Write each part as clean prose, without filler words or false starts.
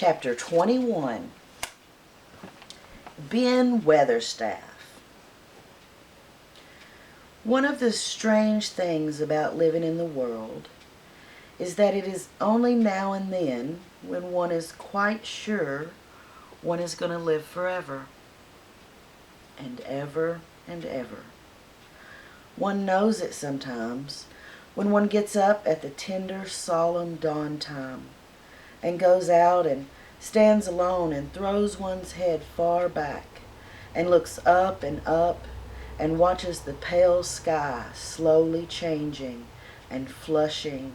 Chapter 21, Ben Weatherstaff. One of the strange things about living in the world is that it is only now and then when one is quite sure one is going to live forever and ever and ever. One knows it sometimes when one gets up at the tender, solemn dawn time and goes out and stands alone and throws one's head far back and looks up and watches the pale sky slowly changing and flushing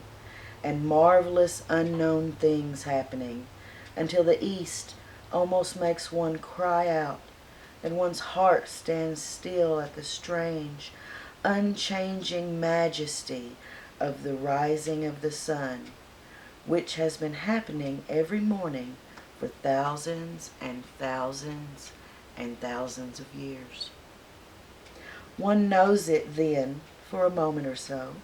and marvelous unknown things happening until the east almost makes one cry out and one's heart stands still at the strange, unchanging majesty of the rising of the sun, which has been happening every morning for thousands and thousands and thousands of years. One knows it then for a moment or so,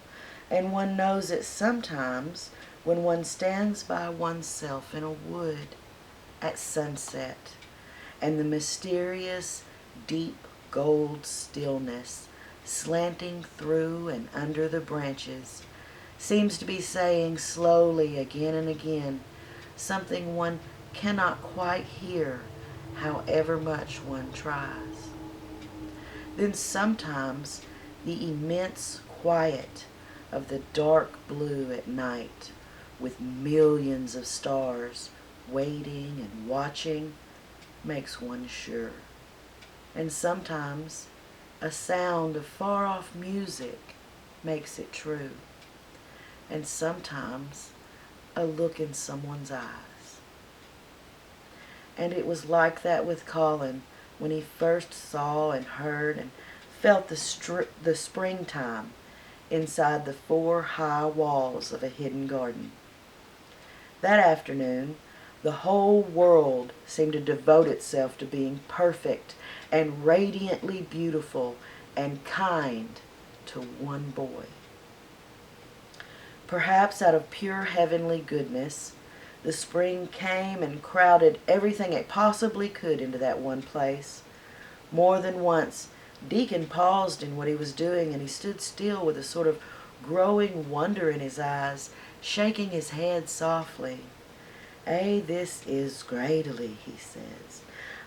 and one knows it sometimes when one stands by oneself in a wood at sunset, and the mysterious, deep gold stillness slanting through and under the branches seems to be saying slowly again and again something one cannot quite hear however much one tries. Then sometimes the immense quiet of the dark blue at night with millions of stars waiting and watching makes one sure. And sometimes a sound of far-off music makes it true. And sometimes a look in someone's eyes. And it was like that with Colin when he first saw and heard and felt the springtime inside the 4 high walls of a hidden garden. That afternoon, the whole world seemed to devote itself to being perfect and radiantly beautiful and kind to one boy. Perhaps out of pure heavenly goodness, the spring came and crowded everything it possibly could into that one place. More than once, Deacon paused in what he was doing, and he stood still with a sort of growing wonder in his eyes, shaking his head softly. This is greatly," he says.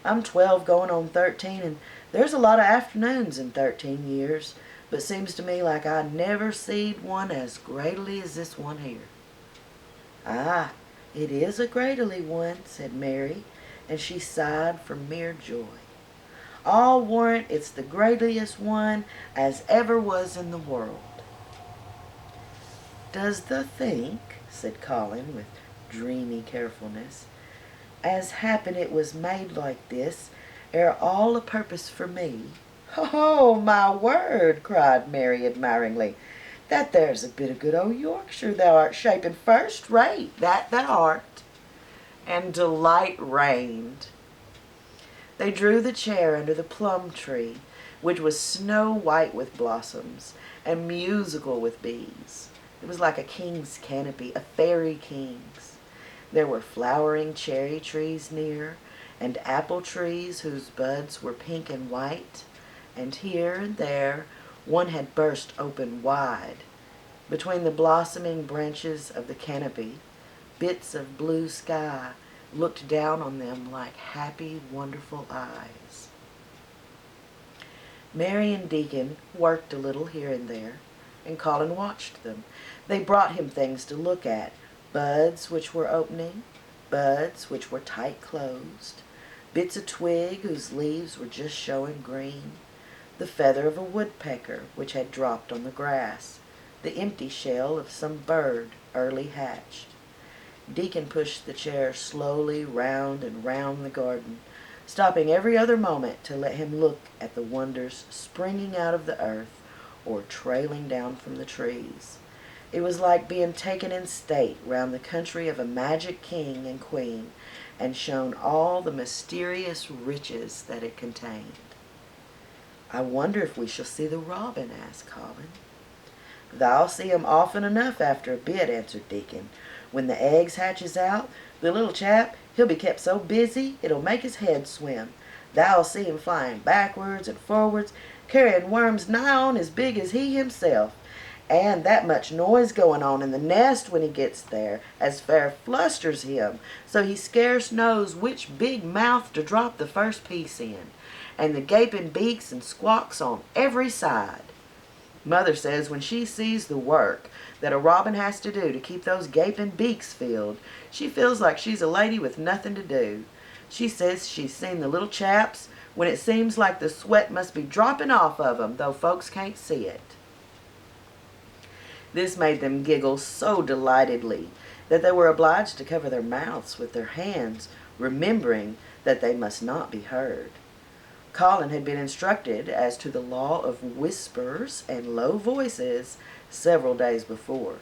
"I'm 12 going on 13, and there's a lot of afternoons in 13 years, but seems to me like I never seed one as greatly as this one here." "Ah, it is a greatly one," said Mary, and she sighed for mere joy. "I'll warrant it's the greatliest one as ever was in the world." "Does thou think," said Colin with dreamy carefulness, "as happen it was made like this, ere all a purpose for me?" "Oh, my word!" cried Mary admiringly. "That there's a bit of good old Yorkshire thou art shaping first rate, that thou art." And delight reigned. They drew the chair under the plum tree, which was snow white with blossoms and musical with bees. It was like a king's canopy, a fairy king's. There were flowering cherry trees near, and apple trees whose buds were pink and white, and here and there one had burst open wide. Between the blossoming branches of the canopy, bits of blue sky looked down on them like happy, wonderful eyes. Mary and Deacon worked a little here and there, and Colin watched them. They brought him things to look at, buds which were opening, buds which were tight closed, bits of twig whose leaves were just showing green, the feather of a woodpecker which had dropped on the grass, the empty shell of some bird early hatched. Deacon pushed the chair slowly round and round the garden, stopping every other moment to let him look at the wonders springing out of the earth or trailing down from the trees. It was like being taken in state round the country of a magic king and queen and shown all the mysterious riches that it contained. "I wonder if we shall see the robin?" asked Colin. "Thou'll see 'em often enough after a bit," answered Deacon. "When the eggs hatches out, the little chap, He'll be kept so busy it'll make his head swim. Thou'll see him flying backwards and forwards, carrying worms nigh on as big as he himself. And that much noise going on in the nest when he gets there as fair flusters him, so he scarce knows which big mouth to drop the first piece in, and the gaping beaks and squawks on every side. Mother says when she sees the work that a robin has to do to keep those gaping beaks filled, she feels like she's a lady with nothing to do. She says she's seen the little chaps when it seems like the sweat must be dropping off of 'em, though folks can't see it. This made them giggle so delightedly that they were obliged to cover their mouths with their hands, remembering that they must not be heard. Colin had been instructed as to the law of whispers and low voices several days before.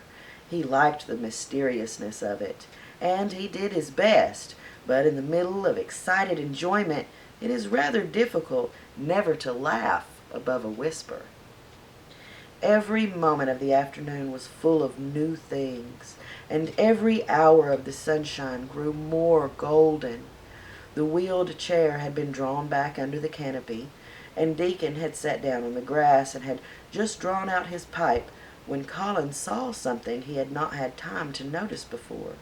He liked the mysteriousness of it, and he did his best, but in the middle of excited enjoyment it is rather difficult never to laugh above a whisper. Every moment of the afternoon was full of new things, and every hour of the sunshine grew more golden. The wheeled chair had been drawn back under the canopy, and Deacon had sat down on the grass and had just drawn out his pipe when Colin saw something he had not had time to notice before.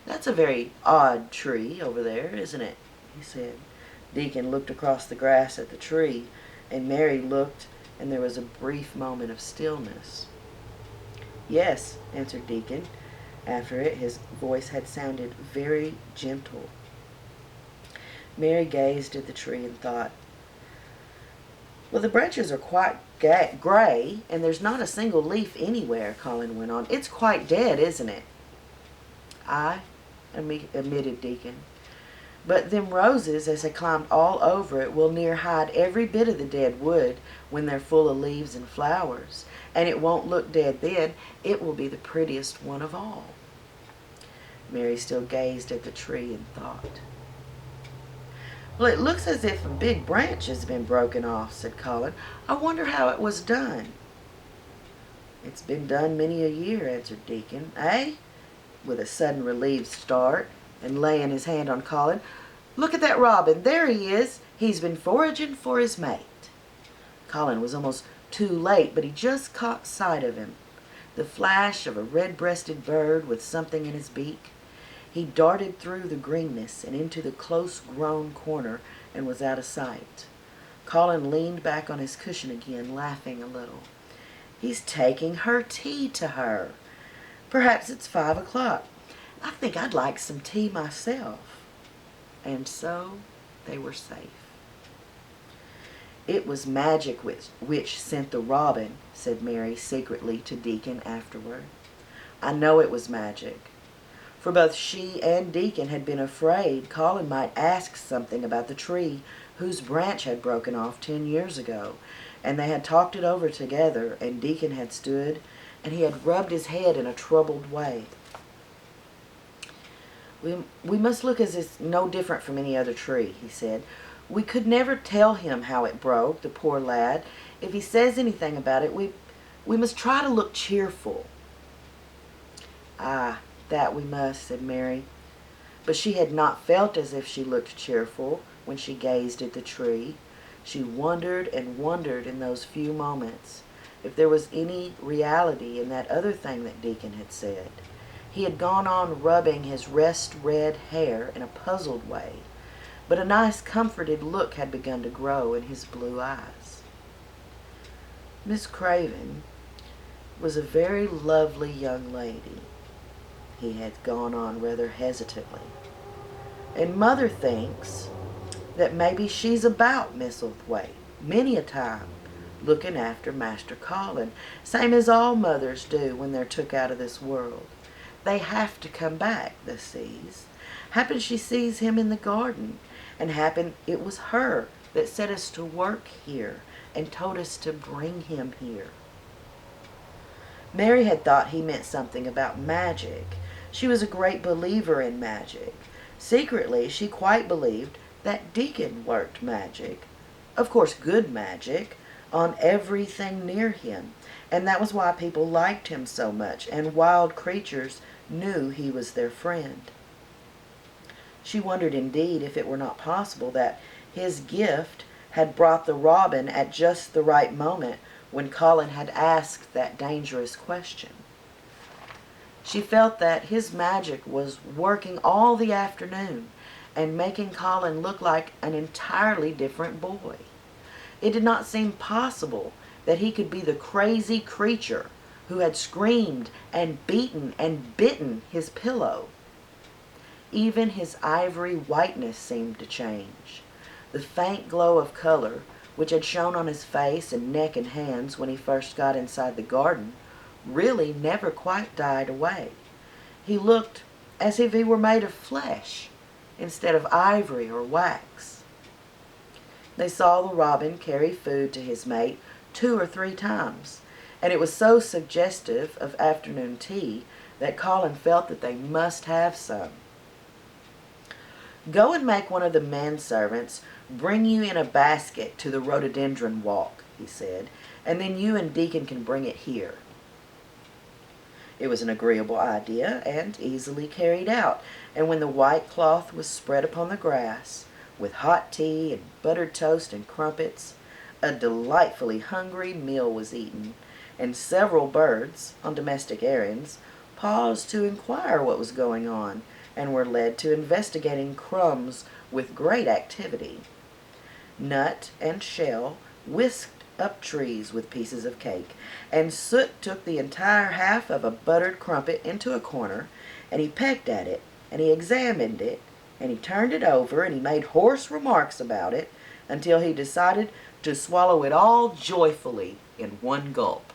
"That's a very odd tree over there, isn't it?" he said. Deacon looked across the grass at the tree, and Mary looked, and there was a brief moment of stillness. "Yes," answered Deacon. After it, his voice had sounded very gentle. Mary gazed at the tree and thought, "Well, the branches are quite gray, and there's not a single leaf anywhere," Colin went on. "It's quite dead, isn't it?" "Aye," admitted Deacon. "But them roses, as they climbed all over it, will near hide every bit of the dead wood when they're full of leaves and flowers, and it won't look dead then. It will be the prettiest one of all." Mary still gazed at the tree and thought. "Well, it looks as if a big branch has been broken off," said Colin. "I wonder how it was done." "It's been done many a year," answered Deacon. "Eh?" with a sudden relieved start, and laying his hand on Colin. "Look at that robin. There he is. He's been foraging for his mate." Colin was almost too late, but he just caught sight of him. The flash of a red-breasted bird with something in his beak. He darted through the greenness and into the close-grown corner and was out of sight. Colin leaned back on his cushion again, laughing a little. "He's taking her tea to her. Perhaps it's 5 o'clock. I think I'd like some tea myself." And so they were safe. "It was magic which sent the robin," said Mary secretly to Deacon afterward. "I know it was magic." For both she and Deacon had been afraid Colin might ask something about the tree whose branch had broken off 10 years ago, and they had talked it over together, and Deacon had stood, and he had rubbed his head in a troubled way. We must look as it's no different from any other tree," he said. "We could never tell him how it broke, the poor lad. If he says anything about it, we must try to look cheerful." "Ah, that we must," said Mary. But she had not felt as if she looked cheerful when she gazed at the tree. She wondered and wondered in those few moments if there was any reality in that other thing that Deacon had said. He had gone on rubbing his rest-red hair in a puzzled way, but a nice comforted look had begun to grow in his blue eyes. "Miss Craven was a very lovely young lady," he had gone on rather hesitantly, "and Mother thinks that maybe she's about Misselthwaite many a time, looking after Master Colin, same as all mothers do when they're took out of this world. They have to come back, thee sees. Happen she sees him in the garden, and happen it was her that set us to work here and told us to bring him here." Mary had thought he meant something about magic. She was a great believer in magic. Secretly, she quite believed that Deacon worked magic, of course good magic, on everything near him, and that was why people liked him so much, and wild creatures knew he was their friend. She wondered indeed if it were not possible that his gift had brought the robin at just the right moment when Colin had asked that dangerous question. She felt that his magic was working all the afternoon and making Colin look like an entirely different boy. It did not seem possible that he could be the crazy creature who had screamed and beaten and bitten his pillow. Even his ivory whiteness seemed to change. The faint glow of color, which had shone on his face and neck and hands when he first got inside the garden, really never quite died away. He looked as if he were made of flesh instead of ivory or wax. They saw the robin carry food to his mate 2 or 3 times, and it was so suggestive of afternoon tea that Colin felt that they must have some. "Go and make one of the manservants bring you in a basket to the rhododendron walk," he said, "and then you and Deacon can bring it here." It was an agreeable idea and easily carried out, and when the white cloth was spread upon the grass, with hot tea and buttered toast and crumpets, a delightfully hungry meal was eaten, and several birds, on domestic errands, paused to inquire what was going on, and were led to investigating crumbs with great activity. Nut and Shell whisked up trees with pieces of cake, and Soot took the entire half of a buttered crumpet into a corner, and he pecked at it, and he examined it, and he turned it over, and he made hoarse remarks about it, until he decided to swallow it all joyfully in one gulp.